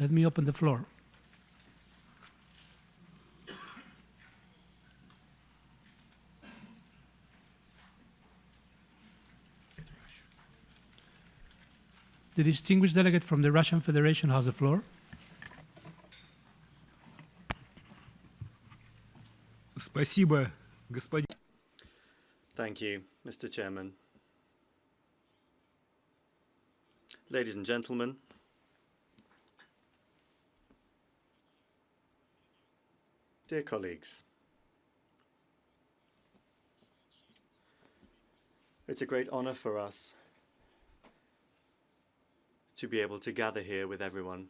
Let me open the floor. The distinguished delegate from the Russian Federation has the floor. Спасибо, господин. Thank you, Mr. Chairman. Ladies and gentlemen, dear colleagues, it's a great honor for us to be able to gather here with everyone,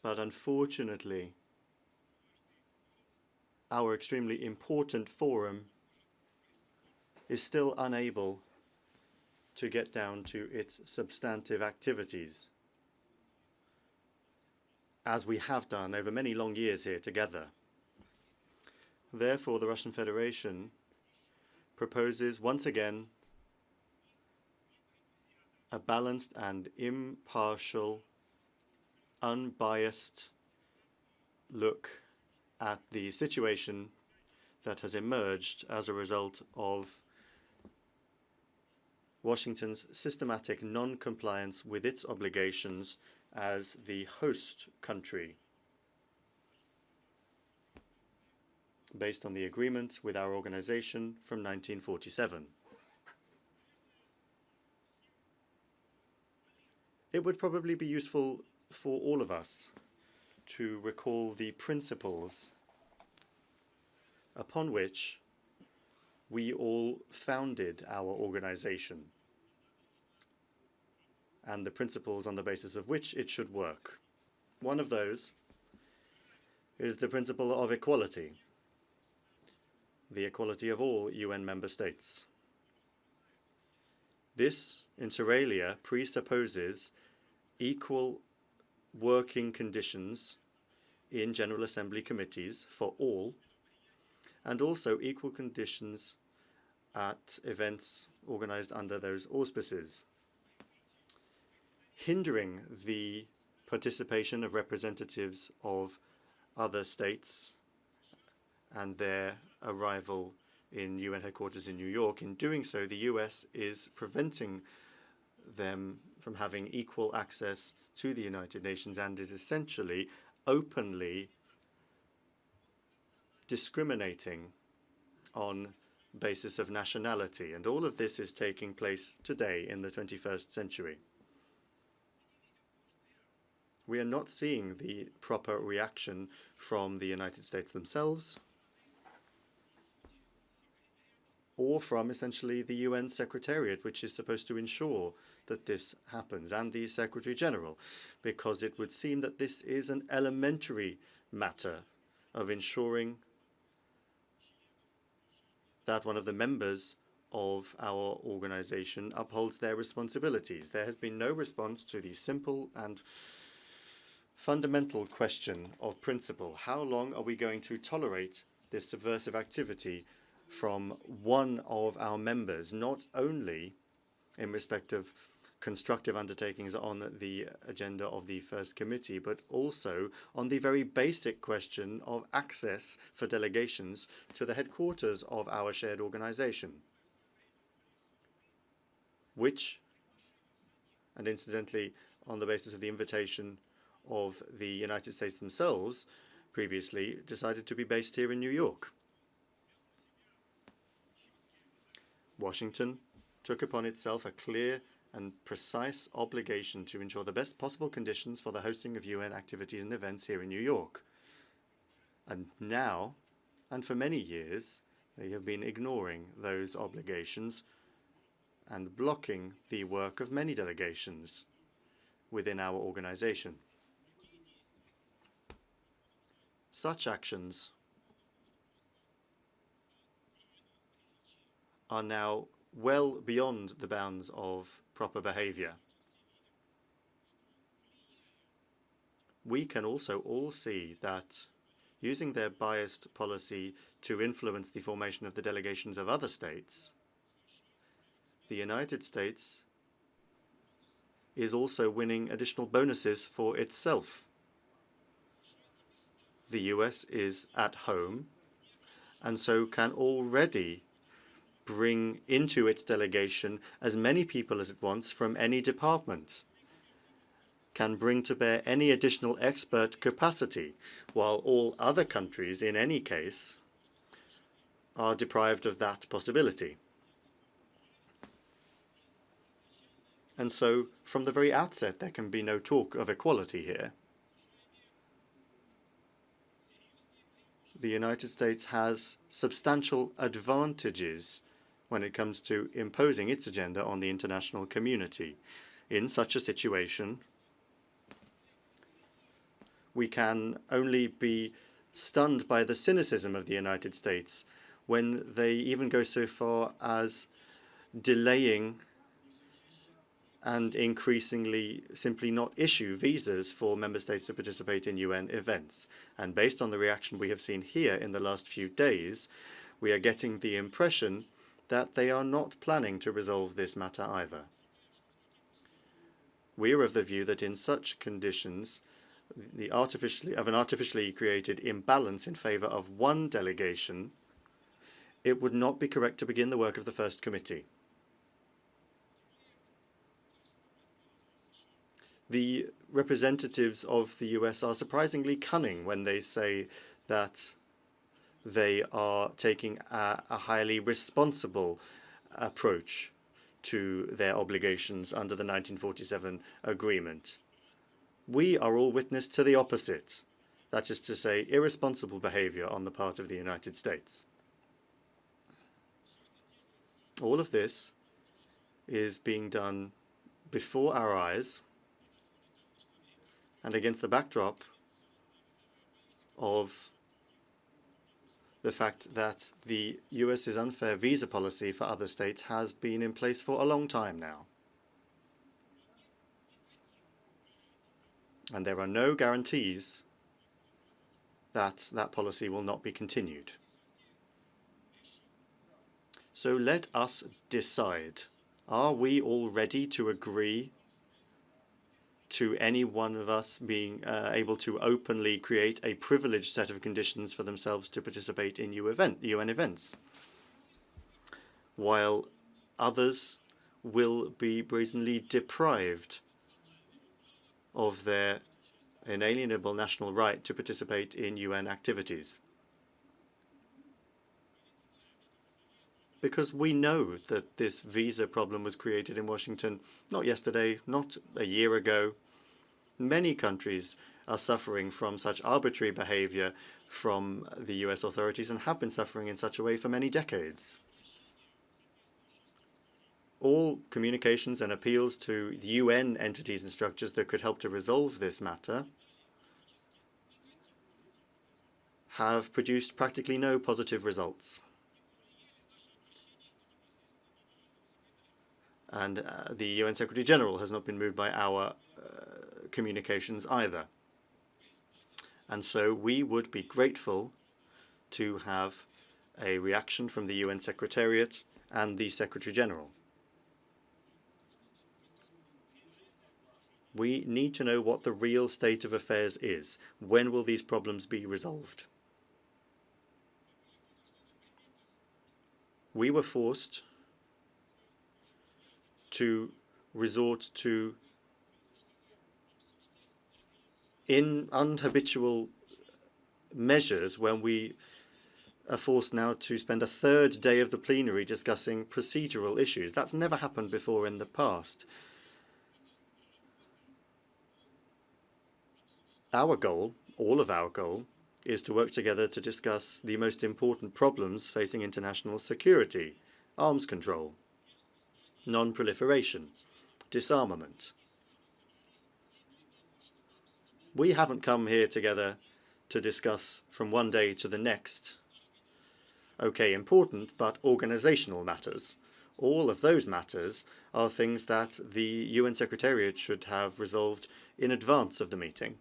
but unfortunately, our extremely important forum is still unable to get down to its substantive activities, as we have done over many long years here together. Therefore, the Russian Federation proposes once again a balanced and impartial, unbiased look at the situation that has emerged as a result of Washington's systematic non-compliance with its obligations as the host country, based on the agreement with our organization from 1947. It would probably be useful for all of us to recall the principles upon which we all founded our organization and the principles on the basis of which it should work. One of those is the principle of equality, the equality of all UN member states. This, inter alia, presupposes equal working conditions in General Assembly committees for all, and also equal conditions at events organized under those auspices. Hindering the participation of representatives of other states and their arrival in UN headquarters in New York, in doing so, the US is preventing them from having equal access to the United Nations and is essentially openly discriminating on basis of nationality. And all of this is taking place today in the 21st century. We are not seeing the proper reaction from the United States themselves or from essentially the UN Secretariat, which is supposed to ensure that this happens, and the Secretary General, because it would seem that this is an elementary matter of ensuring that one of the members of our organization upholds their responsibilities. There has been no response to the simple and fundamental question of principle. How long are we going to tolerate this subversive activity from one of our members, not only in respect of constructive undertakings on the agenda of the first committee, but also on the very basic question of access for delegations to the headquarters of our shared organization, which, and incidentally, on the basis of the invitation of the United States themselves, previously decided to be based here in New York. Washington took upon itself a clear and precise obligation to ensure the best possible conditions for the hosting of UN activities and events here in New York. And now, and for many years, they have been ignoring those obligations and blocking the work of many delegations within our organization. Such actions are now well beyond the bounds of proper behavior. We can also all see that using their biased policy to influence the formation of the delegations of other states, the United States is also winning additional bonuses for itself. the US is at home and so can already bring into its delegation as many people as it wants from any department, can bring to bear any additional expert capacity, while all other countries, in any case, are deprived of that possibility. And so, from the very outset, there can be no talk of equality here. The United States has substantial advantages when it comes to imposing its agenda on the international community. In such a situation, we can only be stunned by the cynicism of the United States when they even go so far as delaying and increasingly simply not issue visas for member states to participate in UN events. And based on the reaction we have seen here in the last few days, we are getting the impression that they are not planning to resolve this matter either. We are of the view that in such conditions, an artificially created imbalance in favor of one delegation, it would not be correct to begin the work of the first committee. The representatives of the US are surprisingly cunning when they say that they are taking a highly responsible approach to their obligations under the 1947 agreement. We are all witness to the opposite, that is to say, irresponsible behavior on the part of the United States. All of this is being done before our eyes and against the backdrop of the fact that the US's unfair visa policy for other states has been in place for a long time now. And there are no guarantees that that policy will not be continued. So let us decide. Are we all ready to agree to any one of us being able to openly create a privileged set of conditions for themselves to participate in UN events, while others will be brazenly deprived of their inalienable national right to participate in UN activities? Because we know that this visa problem was created in Washington not yesterday, not a year ago. Many countries are suffering from such arbitrary behavior from the US authorities and have been suffering in such a way for many decades. All communications and appeals to the UN entities and structures that could help to resolve this matter have produced practically no positive results. And the UN Secretary General has not been moved by our communications either. And so we would be grateful to have a reaction from the UN Secretariat and the Secretary General. We need to know what the real state of affairs is. When will these problems be resolved? We were forced to resort to unhabitual measures when we are forced now to spend a third day of the plenary discussing procedural issues. That's never happened before in the past. Our goal, all of our goal, is to work together to discuss the most important problems facing international security: arms control, non-proliferation, disarmament. We haven't come here together to discuss from one day to the next, okay, important, but organizational matters. All of those matters are things that the UN Secretariat should have resolved in advance of the meeting.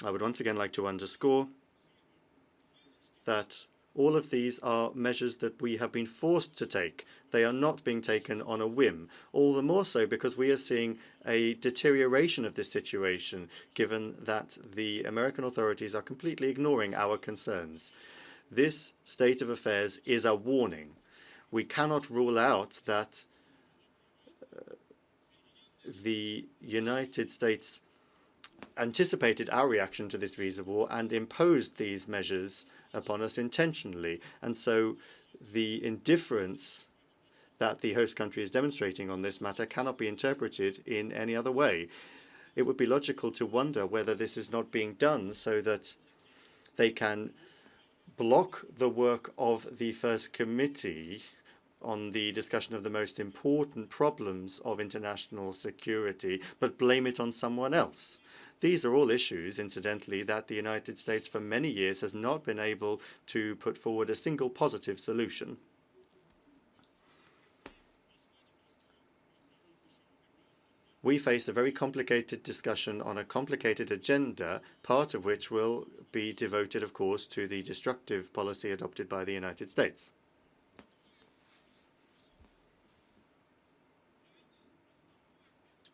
I would once again like to underscore that All of these are measures that we have been forced to take. They are not being taken on a whim, all the more so because we are seeing a deterioration of this situation, given that the American authorities are completely ignoring our concerns. This state of affairs is a warning. We cannot rule out that the United States anticipated our reaction to this visa war and imposed these measures upon us intentionally. And so the indifference that the host country is demonstrating on this matter cannot be interpreted in any other way. It would be logical to wonder whether this is not being done so that they can block the work of the First Committee on the discussion of the most important problems of international security, but blame it on someone else. These are all issues, incidentally, that the United States for many years has not been able to put forward a single positive solution. We face a very complicated discussion on a complicated agenda, part of which will be devoted, of course, to the destructive policy adopted by the United States.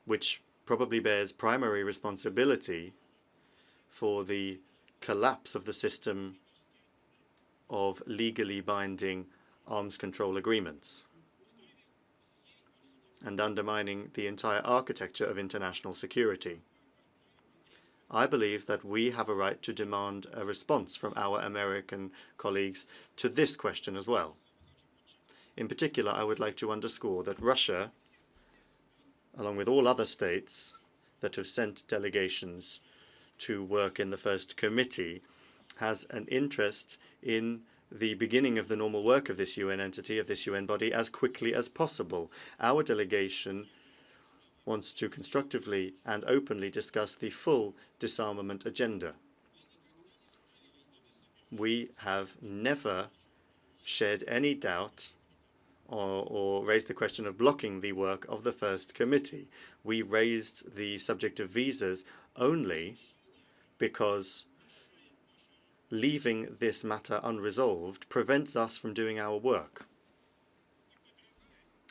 Which probably bears primary responsibility for the collapse of the system of legally binding arms control agreements and undermining the entire architecture of international security. I believe that we have a right to demand a response from our American colleagues to this question as well. In particular, I would like to underscore that Russia, along with all other states that have sent delegations to work in the First Committee, has an interest in the beginning of the normal work of this UN entity, of this UN body, as quickly as possible. Our delegation wants to constructively and openly discuss the full disarmament agenda. We have never shed any doubt or raised the question of blocking the work of the First Committee. We raised the subject of visas only because leaving this matter unresolved prevents us from doing our work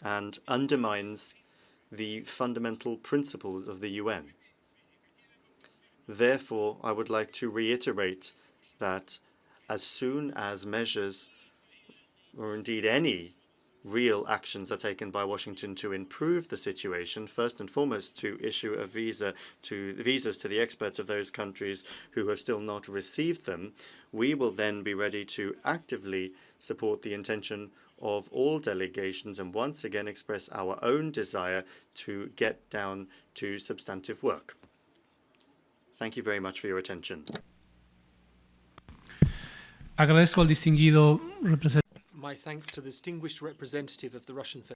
and undermines the fundamental principles of the UN. Therefore, I would like to reiterate that as soon as measures, or indeed any real actions, are taken by Washington to improve the situation, first and foremost to issue a visas to the experts of those countries who have still not received them, we will then be ready to actively support the intention of all delegations and once again express our own desire to get down to substantive work. Thank you very much for your attention. Agradezco al distinguido representante. My thanks to the distinguished representative of the Russian Federation.